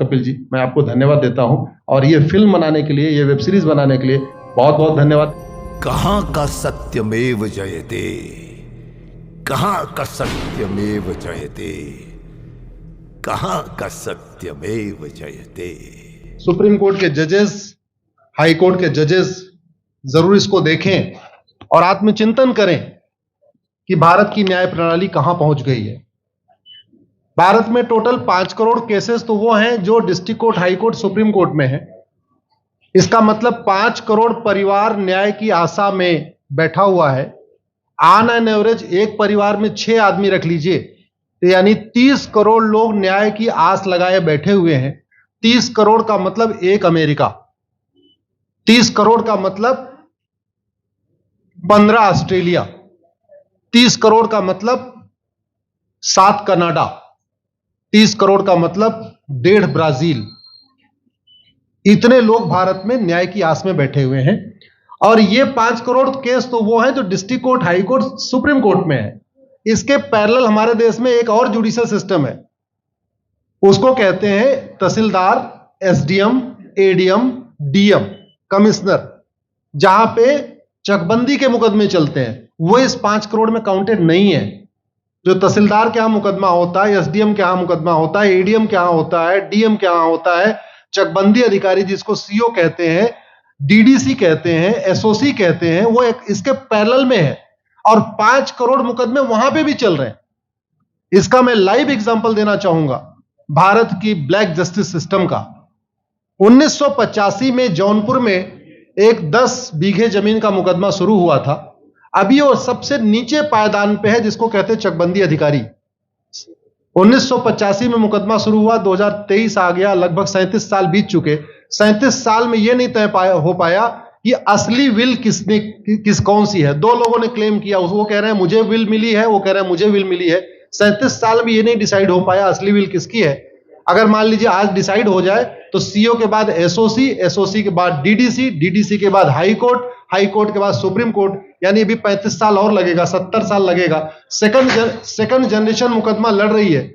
कपिल जी, मैं आपको धन्यवाद देता हूं और ये फिल्म बनाने के लिए, ये वेब सीरीज बनाने के लिए बहुत बहुत धन्यवाद। कहां का सत्यमेव जयते, कहां का सत्यमेव जयते, कहां का सत्यमेव जयते। सुप्रीम कोर्ट के जजेस, हाई कोर्ट के जजेस जरूर इसको देखें और आत्मचिंतन करें कि भारत की न्याय प्रणाली कहां पहुंच गई है। भारत में टोटल 5 करोड़ केसेस तो वो हैं जो district court, high court, supreme court में है। इसका मतलब 5 करोड़ परिवार न्याय की आशा में बैठा हुआ है। ऑन एन एवरेज एक परिवार में 6 आदमी रख लीजिए, तो यानी 30 करोड़ लोग न्याय की आस लगाए बैठे हुए हैं। 30 करोड़ का मतलब एक अमेरिका, 30 करोड़ का मतलब 15 ऑस्ट्रेलिया, 30 करोड़ का मतलब 7 कनाडा, 30 करोड़ का मतलब 1.5 ब्राजील। इतने लोग भारत में न्याय की आस में बैठे हुए हैं। और ये 5 करोड़ केस तो वो हैं जो district court, high court, supreme court में है। इसके पैरेलल हमारे देश में एक और जुडिशियल सिस्टम है, उसको कहते हैं तहसीलदार, एसडीएम, एडीएम, डीएम, कमिश्नर, जहां पे चकबंदी के मुकदमे चलते हैं। वो इस 5 करोड़ में काउंटेड नहीं है। जो तहसीलदार के यहां मुकदमा होता है, एसडीएम के यहां मुकदमा होता है, एडीएम के यहां होता है, डीएम के यहां होता है, चकबंदी अधिकारी जिसको सीओ कहते हैं, डीडीसी कहते हैं, एसओसी कहते हैं, वो एक इसके पैरेलल में है और 5 करोड़ मुकदमे वहां पे भी चल रहे हैं। इसका मैं लाइव एग्जांपल देना चाहूंगा भारत की ब्लैक जस्टिस सिस्टम का। 1985 में जौनपुर में एक 10 बीघे जमीन का मुकदमा शुरू हुआ था। अभी वो सबसे नीचे पायदान पे है, जिसको कहते हैं चकबंदी अधिकारी। 1985 में मुकदमा शुरू हुआ, 2023 आ गया, लगभग 37 साल बीत चुके। 37 साल में यह नहीं तय हो पाया कि असली विल कौन सी है। 2 लोगों ने क्लेम किया, वो कह रहे हैं मुझे विल मिली है, वो कह रहे हैं मुझे विल मिली है। 37 साल में यह नहीं डिसाइड हो पाया असली विल किसकी है। अगर मान लीजिए आज डिसाइड हो जाए तो सीओ के बाद एसओसी, एसओसी के बाद डीडीसी, डीडीसी के बाद हाई कोर्ट, हाई कोर्ट के बाद सुप्रीम कोर्ट, यानी अभी 35 साल और लगेगा, 70 साल लगेगा। सेकंड जनरेशन मुकदमा लड़ रही है,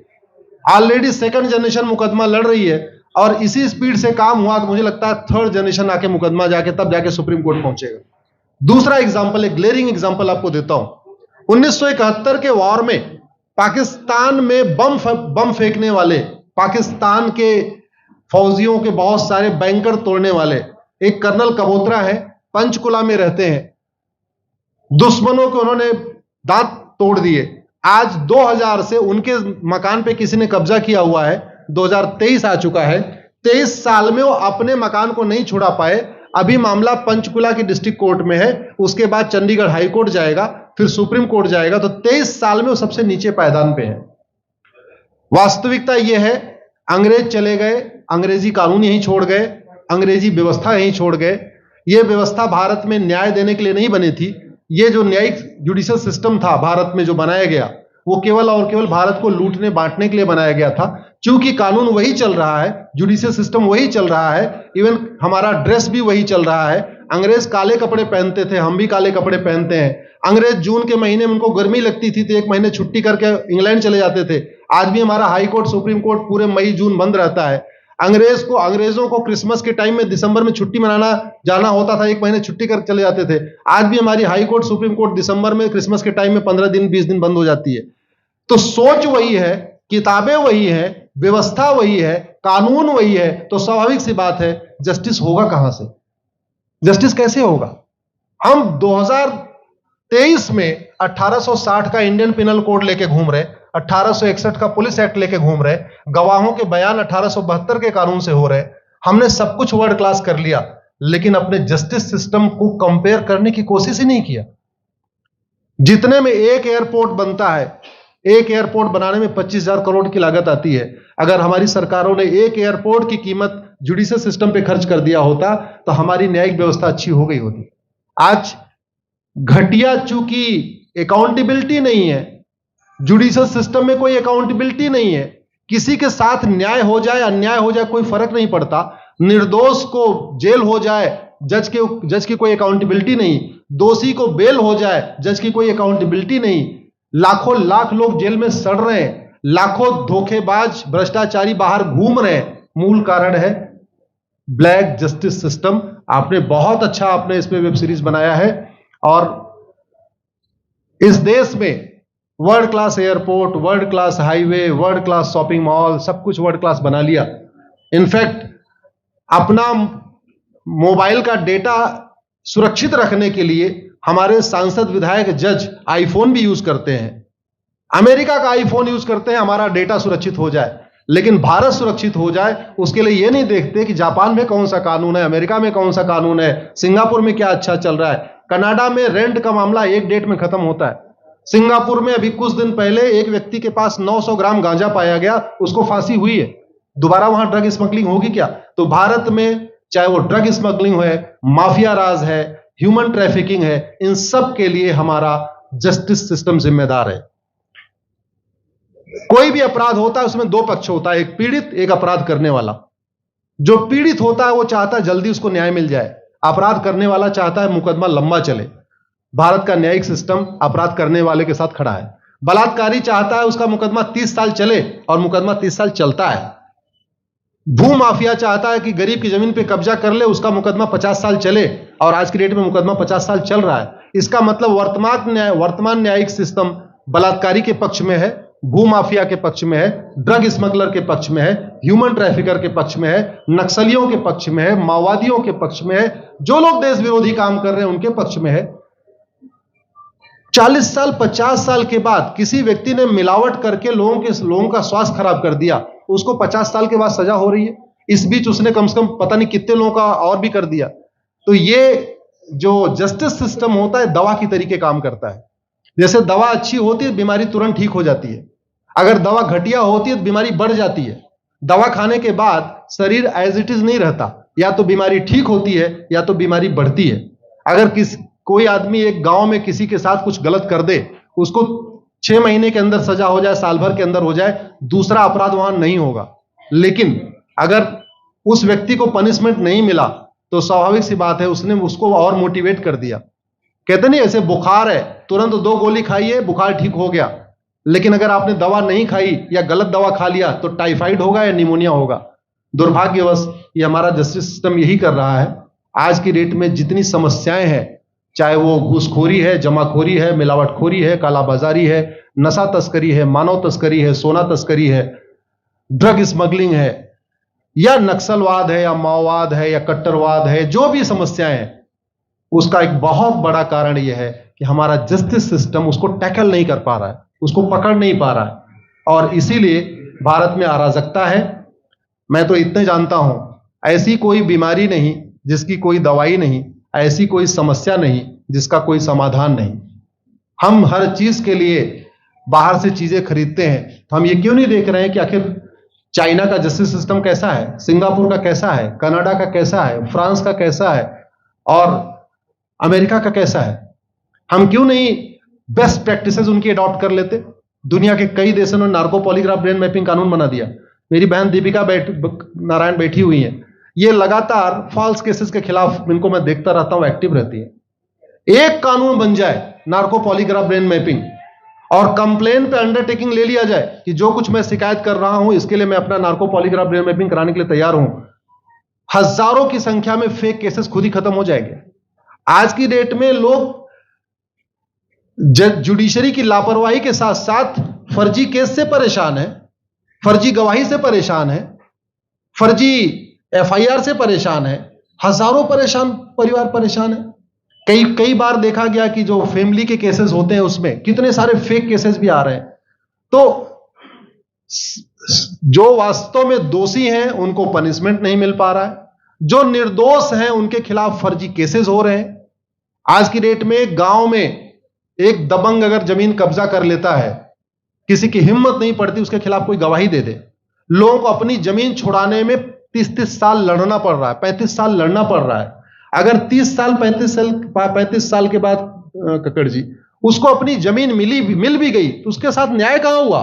ऑलरेडी सेकंड जनरेशन मुकदमा लड़ रही है और इसी स्पीड से काम हुआ तो मुझे लगता है थर्ड जनरेशन आके मुकदमा तब जाके सुप्रीम कोर्ट पहुंचेगा। दूसरा एग्जांपल, एक ग्लेरिंग एग्जांपल आपको देता हूं। 1971 के वॉर में पाकिस्तान में बम फेंकने वाले, पाकिस्तान के फौजियों के बहुत सारे बैंकर तोड़ने वाले एक कर्नल कबोत्रा है, पंचकुला में रहते हैं। दुश्मनों को उन्होंने दांत तोड़ दिए। आज 2000 से उनके मकान पे किसी ने कब्जा किया हुआ है। 2023 आ चुका है, 23 साल में वो अपने मकान को नहीं छुड़ा पाए। अभी मामला पंचकुला की डिस्ट्रिक्ट कोर्ट में है, उसके बाद चंडीगढ़ हाई कोर्ट जाएगा, फिर सुप्रीम कोर्ट जाएगा। तो 23 साल में वो सबसे नीचे पायदान पे है। वास्तविकता यह है, अंग्रेज चले गए, अंग्रेजी कानून यहीं छोड़ गए, अंग्रेजी व्यवस्था यहीं छोड़ गए। यह व्यवस्था भारत में न्याय देने के लिए नहीं बनी थी। यह जो न्यायिक जुडिशियल सिस्टम था भारत में जो बनाया गया, वो केवल और केवल भारत को लूटने बांटने के लिए बनाया गया था। क्योंकि कानून वही चल रहा है, जुडिशियल सिस्टम वही चल रहा है, इवन हमारा ड्रेस भी वही चल रहा है। अंग्रेज काले कपड़े पहनते थे, हम भी काले कपड़े पहनते हैं। अंग्रेज जून के महीने में उनको गर्मी लगती थी तो 1 महीने छुट्टी करके इंग्लैंड चले जाते थे। आज भी हमारा हाई कोर्ट, सुप्रीम कोर्ट पूरे मई जून बंद रहता है। अंग्रेजों को क्रिसमस के टाइम में दिसंबर में छुट्टी मनाना जाना होता था, 1 महीने छुट्टी कर चले जाते थे। आज भी हमारी हाई कोर्ट, सुप्रीम कोर्ट दिसंबर में क्रिसमस के टाइम में 15 दिन 20 दिन बंद हो जाती है। तो सोच वही है, किताबें वही है, व्यवस्था वही है, कानून वही है, तो स्वाभाविक सी बात है जस्टिस होगा कहां से? जस्टिस कैसे होगा? हम 2023 में 1860 का इंडियन पिनल कोड लेके घूम रहे, 1861 का पुलिस एक्ट लेके घूम रहे, गवाहों के बयान 1872 के कानून से हो रहे। हमने सब कुछ वर्ल्ड क्लास कर लिया, लेकिन अपने जस्टिस सिस्टम को कंपेयर करने की कोशिश ही नहीं किया। जितने में एक एयरपोर्ट बनता है, एक एयरपोर्ट बनाने में 25,000 करोड़ की लागत आती है। अगर हमारी सरकारों ने एक एयरपोर्ट की कीमत जुडिशियल सिस्टम पे खर्च कर दिया होता तो हमारी न्यायिक व्यवस्था अच्छी हो गई होती। आज घटिया, चूंकि अकाउंटेबिलिटी नहीं है, जुडिशियल सिस्टम में कोई अकाउंटेबिलिटी नहीं है। किसी के साथ न्याय हो जाए, अन्याय हो जाए, कोई फर्क नहीं पड़ता। निर्दोष को जेल हो जाए, जज की कोई अकाउंटेबिलिटी नहीं। दोषी को बेल हो जाए, जज की कोई अकाउंटेबिलिटी नहीं। लाख लोग जेल में सड़ रहे हैं, लाखों धोखेबाज भ्रष्टाचारी बाहर घूम रहे हैं, मूल कारण है ब्लैक जस्टिस सिस्टम। आपने बहुत अच्छा आपने इस पे वेब सीरीज बनाया है, और इस देश में world class airport, world class highway, world class shopping mall, सब कुछ वर्ल्ड क्लास बना लिया। इनफैक्ट अपना मोबाइल का डेटा सुरक्षित रखने के लिए हमारे सांसद, विधायक, जज आईफोन भी यूज करते हैं, अमेरिका का आईफोन यूज करते हैं, हमारा डेटा सुरक्षित हो जाए। लेकिन भारत सुरक्षित हो जाए उसके लिए यह नहीं देखते कि जापान में कौन सा कानून है, अमेरिका में कौन सा कानून है, सिंगापुर में क्या अच्छा चल रहा है। कनाडा में रेंट का मामला एक डेट में खत्म होता है। सिंगापुर में अभी कुछ दिन पहले एक व्यक्ति के पास 900 ग्राम गांजा पाया गया, उसको फांसी हुई है। दोबारा वहां ड्रग स्मगलिंग होगी क्या? तो भारत में चाहे वो ड्रग स्मगलिंग है, माफिया राज है, ह्यूमन ट्रैफिकिंग है, इन सब के लिए हमारा जस्टिस सिस्टम जिम्मेदार है। कोई भी अपराध होता है उसमें दो पक्ष होता है, एक पीड़ित, एक अपराध करने वाला। जो पीड़ित होता है वो चाहता है जल्दी उसको न्याय मिल जाए, अपराध करने वाला चाहता है मुकदमा लंबा चले। भारत का न्यायिक सिस्टम अपराध करने वाले के साथ खड़ा है। बलात्कारी चाहता है उसका मुकदमा 30 साल चले, और मुकदमा 30 साल चलता है। भू माफिया चाहता है कि गरीब की जमीन पे कब्जा कर ले, उसका मुकदमा 50 साल चले, और आज की डेट में मुकदमा 50 साल चल रहा है। इसका मतलब वर्तमान न्यायिक सिस्टम बलात्कारी के पक्ष में है, भू माफिया के पक्ष में है, ड्रग स्मगलर के पक्ष में है, ह्यूमन ट्रैफिकर के पक्ष में है, नक्सलियों के पक्ष में है, माओवादियों के पक्ष में है, जो लोग देश विरोधी काम कर रहे हैं उनके पक्ष में है। 40 साल 50 साल के बाद किसी व्यक्ति ने मिलावट करके लोगों का स्वास्थ्य खराब कर दिया, उसको 50 साल के बाद सजा हो रही है। इस बीच उसने कम से कम पता नहीं कितने लोगों का और भी कर दिया। तो ये जो जस्टिस सिस्टम होता है दवा की तरीके काम करता है। जैसे दवा अच्छी होती है बीमारी तुरंत ठीक हो जाती है, अगर दवा घटिया होती है तो बीमारी बढ़ जाती है। दवा खाने के बाद शरीर एज इट इज नहीं रहता, या तो बीमारी ठीक होती है या तो बीमारी बढ़ती है। अगर कोई आदमी एक गांव में किसी के साथ कुछ गलत कर दे, उसको 6 महीने के अंदर सजा हो जाए, साल भर के अंदर हो जाए, दूसरा अपराध वहां नहीं होगा। लेकिन अगर उस व्यक्ति को पनिशमेंट नहीं मिला तो स्वाभाविक सी बात है उसने उसको और मोटिवेट कर दिया। कहते नहीं ऐसे बुखार है, तुरंत 2 गोली खाइए बुखार ठीक हो गया। लेकिन अगर आपने दवा नहीं खाई या गलत दवा खा लिया तो टाइफाइड होगा या निमोनिया होगा। दुर्भाग्यवश ये हमारा जस्टिस सिस्टम यही कर रहा है। आज की डेट में जितनी समस्याएं हैं, चाहे वो घूसखोरी है, जमाखोरी है, मिलावटखोरी है, कालाबाजारी है, नशा तस्करी है, मानव तस्करी है, सोना तस्करी है, ड्रग स्मगलिंग है, या नक्सलवाद है, या माओवाद है, या कट्टरवाद है, जो भी समस्याएं हैं, उसका एक बहुत बड़ा कारण यह है कि हमारा जस्टिस सिस्टम उसको टैकल नहीं कर पा रहा है, उसको पकड़ नहीं पा रहा है, और इसीलिए भारत में अराजकता है। मैं तो इतने जानता हूं, ऐसी कोई बीमारी नहीं जिसकी कोई दवाई नहीं, ऐसी कोई समस्या नहीं जिसका कोई समाधान नहीं। हम हर चीज के लिए बाहर से चीजें खरीदते हैं, तो हम ये क्यों नहीं देख रहे हैं कि आखिर चाइना का जस्टिस सिस्टम कैसा है, सिंगापुर का कैसा है, कनाडा का कैसा है, फ्रांस का कैसा है, और अमेरिका का कैसा है। हम क्यों नहीं बेस्ट प्रैक्टिसेस उनकी अडॉप्ट कर लेते। दुनिया के कई देशों ने नार्को पॉलीग्राफ ब्रेन मैपिंग कानून बना दिया। मेरी बहन दीपिका नारायण बैठी हुई है, ये लगातार फॉल्स केसेस के खिलाफ, इनको मैं देखता रहता हूं, एक्टिव रहती है। एक कानून बन जाए नार्को पॉलीग्राफ ब्रेन मैपिंग, और कंप्लेन पे अंडरटेकिंग ले लिया जाए कि जो कुछ मैं शिकायत कर रहा हूं इसके लिए मैं अपना नार्को पॉलीग्राफ ब्रेन मैपिंग कराने के लिए तैयार हूं, हजारों की संख्या में फेक केसेस खुद ही खत्म हो जाएंगे। आज की डेट में लोग जुडिशरी की लापरवाही के साथ साथ फर्जी केस से परेशान है, फर्जी गवाही से परेशान है, फर्जी एफआईआर से परेशान है, हजारों परिवार परेशान है। कई बार देखा गया कि जो फैमिली के केसेस होते हैं उसमें कितने सारे फेक केसेस भी आ रहे हैं। तो जो वास्तव में दोषी हैं उनको पनिशमेंट नहीं मिल पा रहा है, जो निर्दोष हैं उनके खिलाफ फर्जी केसेस हो रहे हैं। आज की डेट में गांव में एक दबंग अगर जमीन कब्जा कर लेता है, किसी की हिम्मत नहीं पड़ती उसके खिलाफ कोई गवाही दे दे। लोगों को अपनी जमीन छुड़ाने में 30 साल लड़ना पड़ रहा है, 35 साल लड़ना पड़ रहा है। अगर 30 साल 35 साल के बाद कक्कड़ जी उसको अपनी जमीन मिल भी गई तो उसके साथ न्याय कहां हुआ?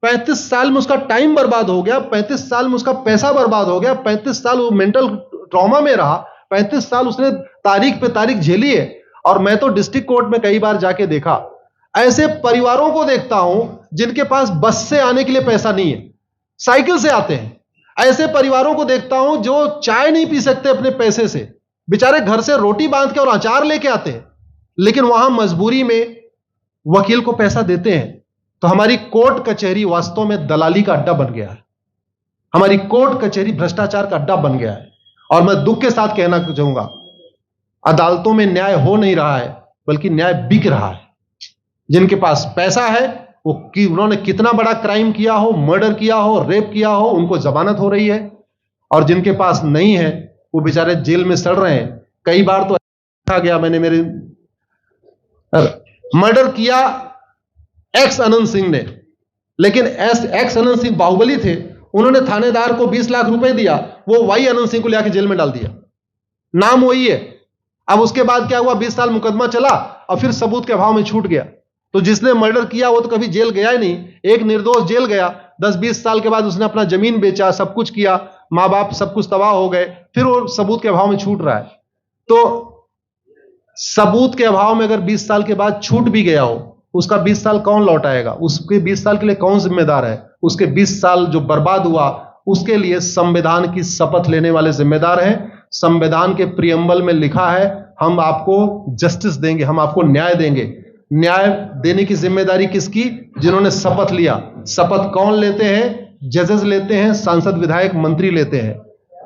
35 साल में उसका टाइम बर्बाद हो गया, 35 साल में उसका पैसा बर्बाद हो गया, 35 साल वो मेंटल ट्रॉमा में रहा, 35 साल उसने तारीख पे तारीख झेली है। और मैं तो डिस्ट्रिक्ट कोर्ट में कई बार जाके देखा, ऐसे परिवारों को देखता हूं जिनके पास बस से आने के लिए पैसा नहीं है, साइकिल से आते हैं। ऐसे परिवारों को देखता हूं जो चाय नहीं पी सकते अपने पैसे से, बेचारे घर से रोटी बांध के और अचार लेके आते हैं, लेकिन वहां मजबूरी में वकील को पैसा देते हैं। तो हमारी कोर्ट कचहरी वास्तव में दलाली का अड्डा बन गया है। हमारी कोर्ट कचहरी भ्रष्टाचार का अड्डा बन गया है। और मैं दुख के साथ कहना चाहूंगा, अदालतों में न्याय हो नहीं रहा है, बल्कि न्याय बिक रहा है। जिनके पास पैसा है, वो कि उन्होंने कितना बड़ा क्राइम किया हो, मर्डर किया हो, रेप किया हो, उनको जमानत हो रही है। और जिनके पास नहीं है, वो बेचारे जेल में सड़ रहे हैं। कई बार तो देखा गया, मैंने मेरे मर्डर किया एक्स अनंत सिंह ने, लेकिन एक्स अनंत सिंह बाहुबली थे, उन्होंने थानेदार को 20 लाख रुपए दिया, वो वाई अनंत सिंह को लेकर जेल में डाल दिया। नाम वही है। अब उसके बाद क्या हुआ, 20 साल मुकदमा चला और फिर सबूत के अभाव में छूट गया। तो जिसने मर्डर किया वो तो कभी जेल गया ही नहीं। एक निर्दोष जेल गया, 10-20 साल के बाद उसने अपना जमीन बेचा, सब कुछ किया, मां बाप सब कुछ तबाह हो गए, फिर वो सबूत के अभाव में छूट रहा है। तो सबूत के अभाव में अगर 20 साल के बाद छूट भी गया हो, उसका 20 साल कौन लौटाएगा? उसके 20 साल के लिए कौन जिम्मेदार है? उसके 20 साल जो बर्बाद हुआ, उसके लिए संविधान की शपथ लेने वाले जिम्मेदार हैं। संविधान के प्रियम्बल में लिखा है, हम आपको जस्टिस देंगे, हम आपको न्याय देंगे। न्याय देने की जिम्मेदारी किसकी? जिन्होंने शपथ लिया। शपथ कौन लेते हैं? जजेस लेते हैं, सांसद, विधायक, मंत्री लेते हैं।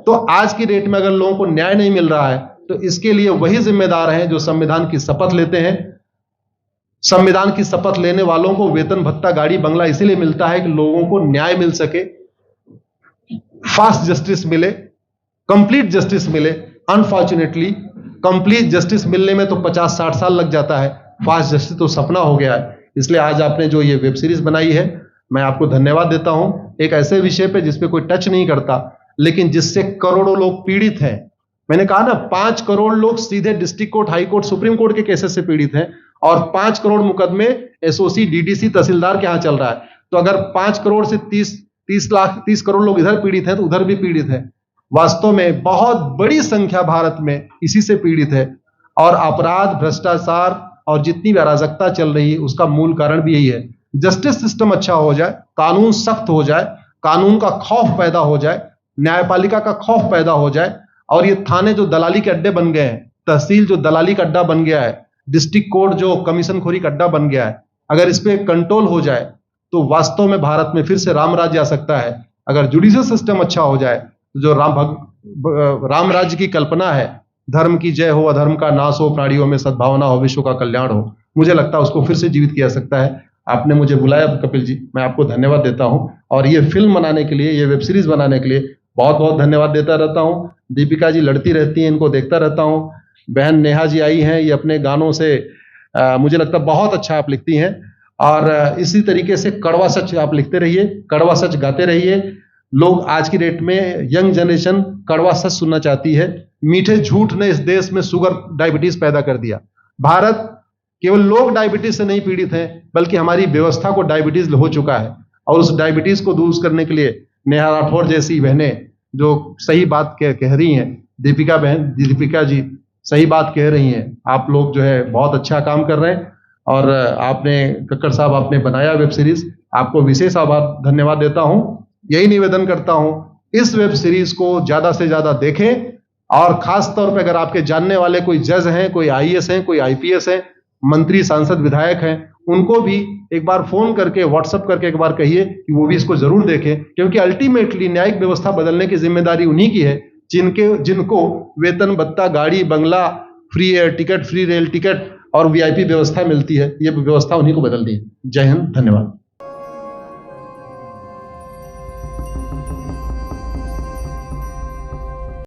तो आज की डेट में अगर लोगों को न्याय नहीं मिल रहा है, तो इसके लिए वही जिम्मेदार हैं जो संविधान की शपथ लेते हैं। संविधान की शपथ लेने वालों को वेतन, भत्ता, गाड़ी, बंगला इसीलिए मिलता है कि लोगों को न्याय मिल सके, फास्ट जस्टिस मिले, कंप्लीट जस्टिस मिले। अनफॉर्चुनेटली कंप्लीट जस्टिस मिलने में तो 50-60 साल लग जाता है, फास्ट जस्टिस तो सपना हो गया है। इसलिए आज आपने जो ये वेब सीरीज बनाई है, मैं आपको धन्यवाद देता हूं। एक ऐसे विषय पे जिस पे कोई टच नहीं करता, लेकिन जिससे करोड़ों लोग पीड़ित हैं। मैंने कहा ना, 5 करोड़ लोग सीधे district court, high court, supreme court के केसेस से पीड़ित हैं, और 5 करोड़ मुकदमे एसओसी, डीडीसी, तहसीलदार के यहां चल रहा है। तो अगर 5 करोड़ से 30 करोड़ लोग इधर पीड़ित हैं, तो उधर भी पीड़ित है। वास्तव में बहुत बड़ी संख्या भारत में इसी से पीड़ित है। और अपराध, भ्रष्टाचार और जितनी भी अराजकता चल रही है, उसका मूल कारण भी यही है। जस्टिस सिस्टम अच्छा हो जाए, कानून सख्त हो जाए, कानून का खौफ पैदा हो जाए, न्यायपालिका का खौफ पैदा हो जाए, और ये थाने जो दलाली के अड्डे बन गए हैं, तहसील जो दलाली का अड्डा बन गया है, डिस्ट्रिक्ट कोर्ट जो कमीशनखोरी का अड्डा बन गया है, अगर इस पे कंट्रोल हो जाए तो वास्तव में भारत में फिर से राम राज्य आ सकता है। अगर जुडिशियल सिस्टम अच्छा हो जाए, तो जो राम राज्य की कल्पना है, धर्म की जय हो, अधर्म का नाश हो, प्राणियों में सद्भावना हो, विश्व का कल्याण हो, मुझे लगता है उसको फिर से जीवित किया सकता है। आपने मुझे बुलाया कपिल जी, मैं आपको धन्यवाद देता हूं। और ये फिल्म बनाने के लिए, ये वेब सीरीज बनाने के लिए बहुत बहुत धन्यवाद देता रहता हूं। दीपिका जी लड़ती रहती हैं, इनको देखता रहता हूं। बहन नेहा जी आई हैं, ये अपने गानों से मुझे लगता है बहुत अच्छा आप लिखती हैं। और इसी तरीके से कड़वा सच आप लिखते रहिए, कड़वा सच गाते रहिए। लोग आज की डेट में, यंग जनरेशन कड़वा सच सुनना चाहती है। मीठे झूठ ने इस देश में शुगर, डायबिटीज पैदा कर दिया। भारत केवल लोग डायबिटीज से नहीं पीड़ित हैं, बल्कि हमारी व्यवस्था को डायबिटीज हो चुका है। और उस डायबिटीज को दूर करने के लिए नेहा राठौर जैसी बहनें जो सही बात कह रही हैं, दीपिका जी सही बात कह रही हैं। आप लोग जो है बहुत अच्छा काम कर रहे हैं। और आपने, कक्कड़ साहब, आपने बनाया वेब सीरीज, आपको विशेष आभार, धन्यवाद देता हूं। यही निवेदन करता हूं, इस वेब सीरीज को ज्यादा से ज्यादा देखें। और खास तौर पे अगर आपके जानने वाले कोई जज हैं, कोई आईएएस हैं, कोई आईपीएस हैं, मंत्री, सांसद, विधायक हैं, उनको भी एक बार फोन करके, व्हाट्सएप करके एक बार कहिए कि वो भी इसको जरूर देखें। क्योंकि अल्टीमेटली न्यायिक व्यवस्था बदलने की जिम्मेदारी उन्हीं की है जिनको वेतन, भत्ता, गाड़ी, बंगला, free air ticket, free rail ticket और वीआईपी व्यवस्था मिलती है। ये व्यवस्था उन्हीं को बदलनी है। जय हिंद, धन्यवाद।